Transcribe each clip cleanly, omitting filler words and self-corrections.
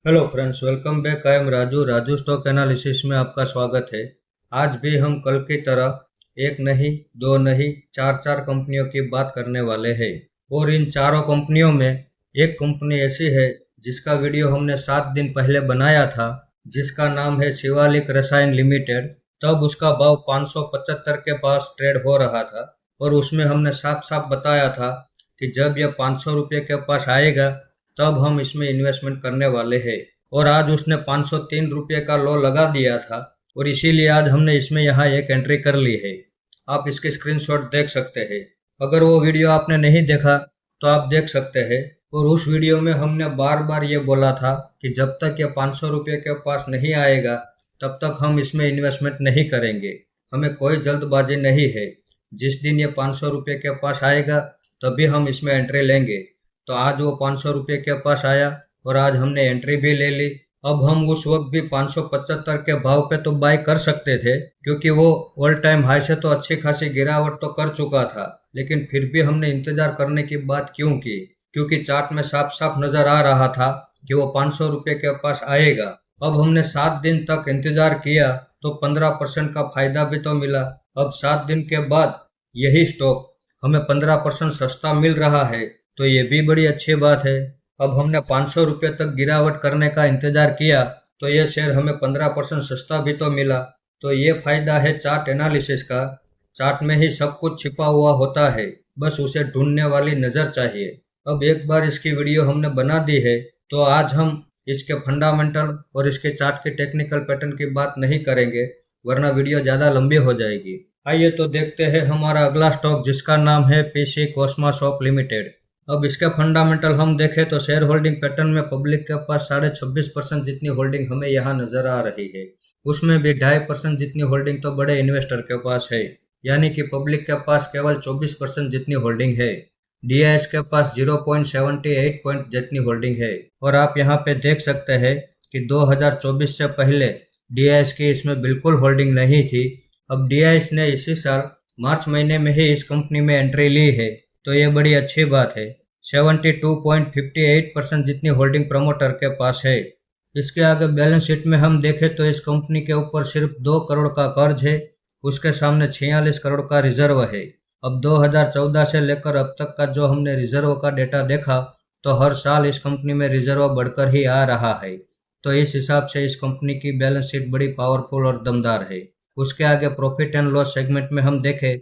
Hello friends, welcome back. I am Raju stock analysis में आपका स्वागत है। आज भी हम कल की तरह एक नहीं, दो नहीं, चार चार कंपनियों की बात करने वाले हैं। और इन चारों कंपनियों में एक कंपनी ऐसी है जिसका वीडियो हमने 7 दिन पहले बनाया था, जिसका नाम है शिवालिक रसायन लिमिटेड। तब उसका भाव 575 के पास ट्रेड हो रहा था और उसमें हमने साफ साफ बताया था कि जब यह 500 रुपये के पास आएगा तब हम इसमें इन्वेस्टमेंट करने वाले हैं। और आज उसने 503 रुपये का लो लगा दिया था और इसीलिए आज हमने इसमें यहाँ एक एंट्री कर ली है। आप इसके स्क्रीनशॉट देख सकते हैं। अगर वो वीडियो आपने नहीं देखा तो आप देख सकते हैं। और उस वीडियो में हमने बार बार ये बोला था कि जब तक ये 500 रुपये के पास नहीं आएगा तब तक हम इसमें इन्वेस्टमेंट नहीं करेंगे। हमें कोई जल्दबाजी नहीं है। जिस दिन ये 500 रुपये के पास आएगा तभी हम इसमें एंट्री लेंगे। तो आज वो 500 रुपये के पास आया और आज हमने एंट्री भी ले ली। अब हम उस वक्त भी 575 के भाव पे तो बाय कर सकते थे, क्योंकि वो ऑल टाइम हाई से तो अच्छी खासी गिरावट तो कर चुका था। लेकिन फिर भी हमने इंतजार करने की बात क्यों की? क्योंकि चार्ट में साफ साफ नजर आ रहा था कि वो 500 रुपये के पास आएगा। अब हमने 7 दिन तक इंतजार किया तो 15% का फायदा भी तो मिला। अब 7 दिन के बाद यही स्टॉक हमें 15% सस्ता मिल रहा है, तो ये भी बड़ी अच्छी बात है। अब हमने 500 रुपये तक गिरावट करने का इंतजार किया तो ये शेयर हमें 15% सस्ता भी तो मिला। तो ये फायदा है चार्ट एनालिसिस का। चार्ट में ही सब कुछ छिपा हुआ होता है, बस उसे ढूंढने वाली नज़र चाहिए। अब एक बार इसकी वीडियो हमने बना दी है तो आज हम इसके फंडामेंटल और इसके चार्ट के टेक्निकल पैटर्न की बात नहीं करेंगे, वरना वीडियो ज़्यादा लंबी हो जाएगी। आइए तो देखते हैं हमारा अगला स्टॉक, जिसका नाम है पीसी कॉस्मा शॉप लिमिटेड। अब इसके फंडामेंटल हम देखें तो शेयर होल्डिंग पैटर्न में पब्लिक के पास 26.5% जितनी होल्डिंग हमें यहाँ नजर आ रही है। उसमें भी 2.5% जितनी होल्डिंग तो बड़े इन्वेस्टर के पास है, यानी कि पब्लिक के पास केवल 24% जितनी होल्डिंग है। डीआईएस के पास 0.78 पॉइंट जितनी होल्डिंग है। और आप यहाँ पे देख सकते हैं कि 2024 से पहले डीआईएस की इसमें बिल्कुल होल्डिंग नहीं थी। अब डीआईएस ने इसी साल मार्च महीने में ही इस कंपनी में एंट्री ली है, तो ये बड़ी अच्छी बात है। 72.58% जितनी होल्डिंग प्रमोटर के पास है। इसके आगे बैलेंस शीट में हम देखें तो इस कंपनी के ऊपर सिर्फ 2 करोड़ का कर्ज है, उसके सामने 46 करोड़ का रिजर्व है। अब 2014 से लेकर अब तक का जो हमने रिजर्व का डेटा देखा तो हर साल इस कंपनी में रिजर्व बढ़कर ही आ रहा है। तो इस हिसाब से इस कंपनी की बैलेंस शीट बड़ी पावरफुल और दमदार है। उसके आगे प्रॉफिट एंड लॉस सेगमेंट में हम देखें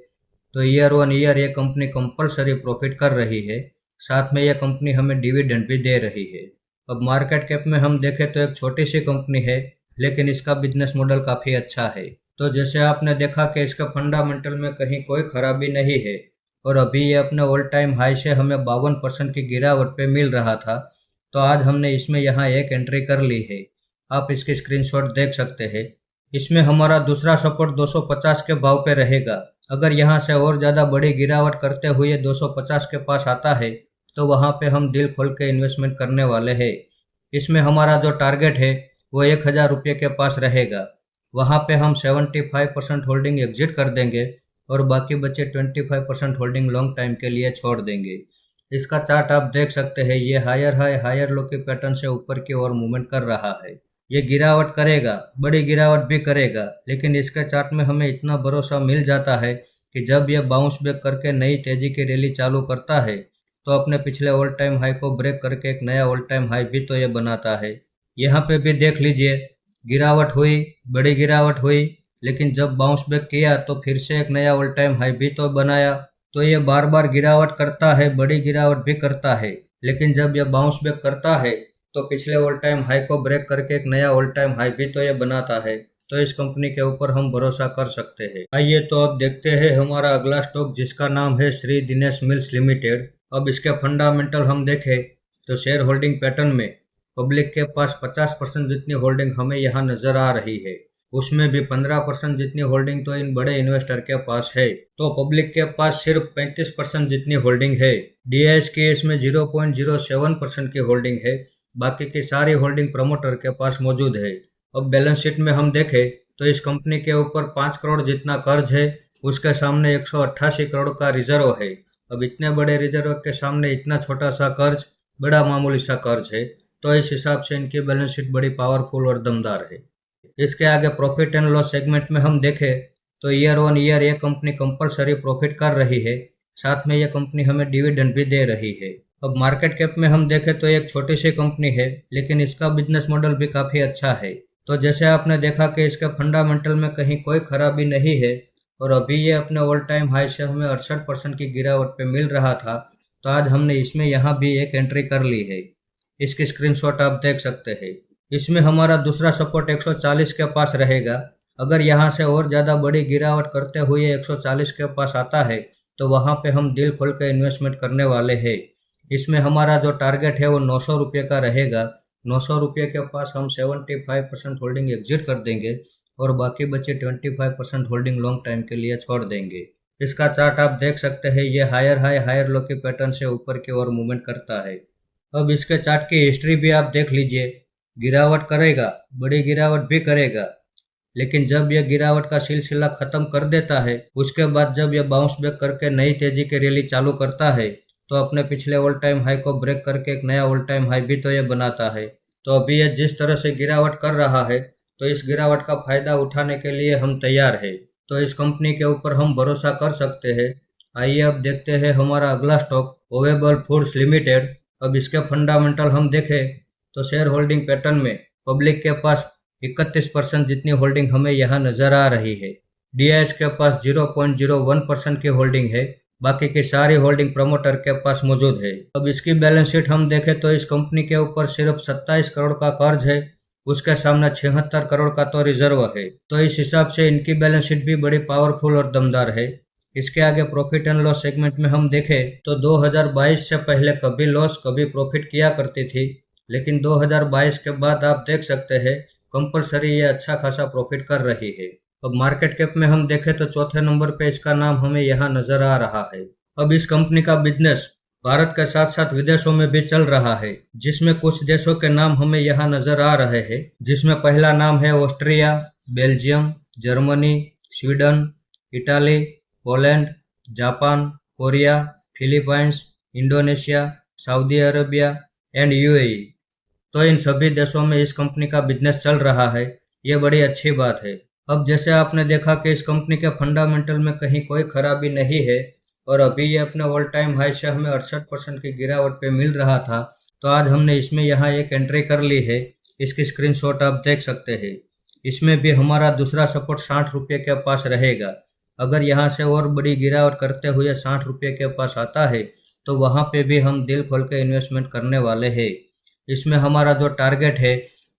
तो ईयर ऑन ईयर ये कंपनी कंपलसरी प्रॉफिट कर रही है। साथ में यह कंपनी हमें डिविडेंड भी दे रही है। अब मार्केट कैप में हम देखें तो एक छोटी सी कंपनी है, लेकिन इसका बिजनेस मॉडल काफ़ी अच्छा है। तो जैसे आपने देखा कि इसका फंडामेंटल में कहीं कोई खराबी नहीं है और अभी ये अपने ऑल टाइम हाई से हमें 52% की गिरावट पे मिल रहा था, तो आज हमने इसमें यहाँ एक एंट्री कर ली है। आप इसकी स्क्रीनशॉट देख सकते हैं। इसमें हमारा दूसरा सपोर्ट 250 के भाव पे रहेगा। अगर यहाँ से और ज़्यादा बड़ी गिरावट करते हुए 250 के पास आता है तो वहाँ पे हम दिल खोल के इन्वेस्टमेंट करने वाले हैं। इसमें हमारा जो टारगेट है वो 1000 रुपये के पास रहेगा। वहाँ पे हम 75% होल्डिंग एग्जिट कर देंगे और बाकी बचे 25% होल्डिंग लॉन्ग टाइम के लिए छोड़ देंगे। इसका चार्ट आप देख सकते हैं। ये हायर हाई हायर लो के पैटर्न से ऊपर की ओर मूवमेंट कर रहा है। ये गिरावट करेगा, बड़ी गिरावट भी करेगा, लेकिन इसके चार्ट में हमें इतना भरोसा मिल जाता है कि जब यह बाउंस बैक करके नई तेजी की रैली चालू करता है तो अपने पिछले ऑल टाइम हाई को ब्रेक करके एक नया ऑल टाइम हाई भी तो ये बनाता है। यहाँ पे भी देख लीजिए, गिरावट हुई, बड़ी गिरावट हुई, लेकिन जब बाउंस बैक किया तो फिर से एक नया ऑल टाइम हाई भी तो बनाया। तो ये बार बार गिरावट करता है, बड़ी गिरावट भी करता है, लेकिन जब यह बाउंस बैक करता है तो पिछले ऑल टाइम हाई को ब्रेक करके एक नया ऑल टाइम हाई भी तो ये बनाता है। तो इस कंपनी के ऊपर हम भरोसा कर सकते हैं। आइए तो अब देखते हैं हमारा अगला स्टॉक, जिसका नाम है श्री दिनेश मिल्स लिमिटेड। अब इसके फंडामेंटल हम देखें तो शेयर होल्डिंग पैटर्न में पब्लिक के पास 50% जितनी होल्डिंग हमें यहाँ नजर आ रही है। उसमें भी 15% जितनी होल्डिंग तो इन बड़े इन्वेस्टर के पास है। तो पब्लिक के पास सिर्फ 35% जितनी होल्डिंग है। डीआईएस की इसमें 0.07% की होल्डिंग है। बाकी की सारी होल्डिंग प्रमोटर के पास मौजूद है। अब बैलेंस शीट में हम देखें तो इस कंपनी के ऊपर 5 करोड़ जितना कर्ज है, उसके सामने 188 करोड़ का रिजर्व है। अब इतने बड़े रिजर्व के सामने इतना छोटा सा कर्ज बड़ा मामूली सा कर्ज है। तो इस हिसाब से इनकी बैलेंस शीट बड़ी पावरफुल और दमदार है। इसके आगे प्रॉफिट एंड लॉस सेगमेंट में हम देखें तो ईयर ऑन ईयर ये कंपनी कंपलसरी प्रॉफिट कर रही है, साथ में ये कंपनी हमें डिविडेंड भी दे रही है। अब मार्केट कैप में हम देखें तो एक छोटी सी कंपनी है, लेकिन इसका बिजनेस मॉडल भी काफ़ी अच्छा है। तो जैसे आपने देखा कि इसके फंडामेंटल में कहीं कोई खराबी नहीं है और अभी ये अपने ऑल टाइम हाई से हमें 68% की गिरावट पे मिल रहा था, तो आज हमने इसमें यहाँ भी एक एंट्री कर ली है। इसकी स्क्रीनशॉट आप देख सकते हैं। इसमें हमारा दूसरा सपोर्ट 140 के पास रहेगा। अगर यहाँ से और ज़्यादा बड़ी गिरावट करते हुए 140 के पास आता है तो वहाँ पे हम दिल खोल के इन्वेस्टमेंट करने वाले हैं। इसमें हमारा जो टारगेट है वो 900 रुपये का रहेगा। 900 रुपये के पास हम 75% होल्डिंग एग्जिट कर देंगे और बाकी बचे 25% होल्डिंग लॉन्ग टाइम के लिए छोड़ देंगे। इसका चार्ट आप देख सकते हैं, ये हायर हाई हायर लो के पैटर्न से ऊपर की ओर मूवमेंट करता है। अब इसके चार्ट की हिस्ट्री भी आप देख लीजिए। गिरावट करेगा, बड़ी गिरावट भी करेगा, लेकिन जब यह गिरावट का सिलसिला खत्म कर देता है, उसके बाद जब यह बाउंस बैक करके नई तेजी की रैली चालू करता है तो अपने पिछले ऑल टाइम हाई को ब्रेक करके एक नया ऑल टाइम हाई भी तो ये बनाता है। तो अभी यह जिस तरह से गिरावट कर रहा है, तो इस गिरावट का फायदा उठाने के लिए हम तैयार है। तो इस कंपनी के ऊपर हम भरोसा कर सकते हैं। आइए अब देखते हैं हमारा अगला स्टॉक ओवेबल फूड्स लिमिटेड। अब इसके फंडामेंटल हम देखें तो शेयर होल्डिंग पैटर्न में पब्लिक के पास 31% जितनी होल्डिंग हमें यहाँ नजर आ रही है। डीआईएस के पास 0.01% की होल्डिंग है, बाकी की सारी होल्डिंग प्रमोटर के पास मौजूद है। अब इसकी बैलेंस शीट हम देखें तो इस कंपनी के ऊपर सिर्फ 27 करोड़ का कर्ज है, उसके सामने 76 करोड़ का तो रिजर्व है। तो इस हिसाब से इनकी बैलेंस शीट भी बड़ी पावरफुल और दमदार है। इसके आगे प्रॉफिट एंड लॉस सेगमेंट में हम देखें तो 2022 से पहले कभी लॉस कभी प्रॉफिट किया करती थी, लेकिन 2022 के बाद आप देख सकते हैं कंपलसरी ये अच्छा खासा प्रॉफिट कर रही है। अब मार्केट कैप में हम देखें तो चौथे नंबर पे इसका नाम हमें यहाँ नजर आ रहा है। अब इस कंपनी का बिजनेस भारत के साथ साथ विदेशों में भी चल रहा है, जिसमें कुछ देशों के नाम हमें यहाँ नजर आ रहे हैं, जिसमें पहला नाम है Austria, Belgium, Germany, Sweden, Italy, Poland, Japan, Korea, Philippines, Indonesia, Saudi Arabia and UAE. तो इन सभी देशों में इस कंपनी का बिजनेस चल रहा है, ये बड़ी अच्छी बात है। अब जैसे आपने देखा कि इस कंपनी के फंडामेंटल में कहीं कोई खराबी नहीं है और अभी ये अपने ऑल टाइम हाई से हमें 68% की गिरावट पे मिल रहा था, तो आज हमने इसमें यहाँ एक एंट्री कर ली है। इसकी स्क्रीनशॉट आप देख सकते हैं। इसमें भी हमारा दूसरा सपोर्ट 60 रुपये के पास रहेगा। अगर यहाँ से और बड़ी गिरावट करते हुए 60 रुपये के पास आता है तो वहाँ पे भी हम दिल खोल के इन्वेस्टमेंट करने वाले हैं। इसमें हमारा जो टारगेट है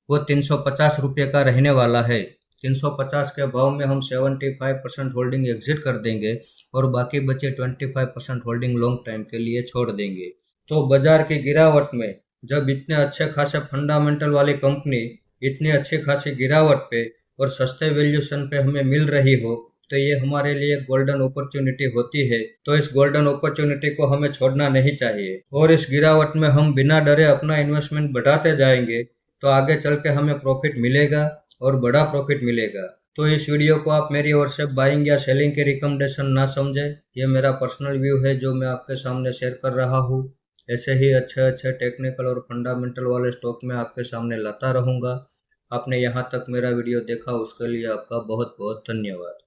वो 350 रुपये का रहने वाला है। 350 के भाव में हम 75% होल्डिंग एग्जिट कर देंगे और बाकी बचे 25% होल्डिंग लॉन्ग टाइम के लिए छोड़ देंगे। तो बाजार की गिरावट में जब इतने अच्छे खासे फंडामेंटल वाली कंपनी इतनी अच्छी खासी गिरावट पे और सस्ते वैल्यूशन पे हमें मिल रही हो, तो ये हमारे लिए गोल्डन अपॉर्चुनिटी होती है। तो इस गोल्डन अपॉर्चुनिटी को हमें छोड़ना नहीं चाहिए और इस गिरावट में हम बिना डरे अपना इन्वेस्टमेंट बढ़ाते जाएंगे तो आगे चल के हमें प्रॉफिट मिलेगा और बड़ा प्रॉफिट मिलेगा। तो इस वीडियो को आप मेरी ओर से बाइंग या सेलिंग की रिकमेंडेशन ना समझें, ये मेरा पर्सनल व्यू है जो मैं आपके सामने शेयर कर रहा हूँ। ऐसे ही अच्छे अच्छे टेक्निकल और फंडामेंटल वाले स्टॉक में आपके सामने लाता रहूँगा। आपने यहाँ तक मेरा वीडियो देखा उसके लिए आपका बहुत बहुत धन्यवाद।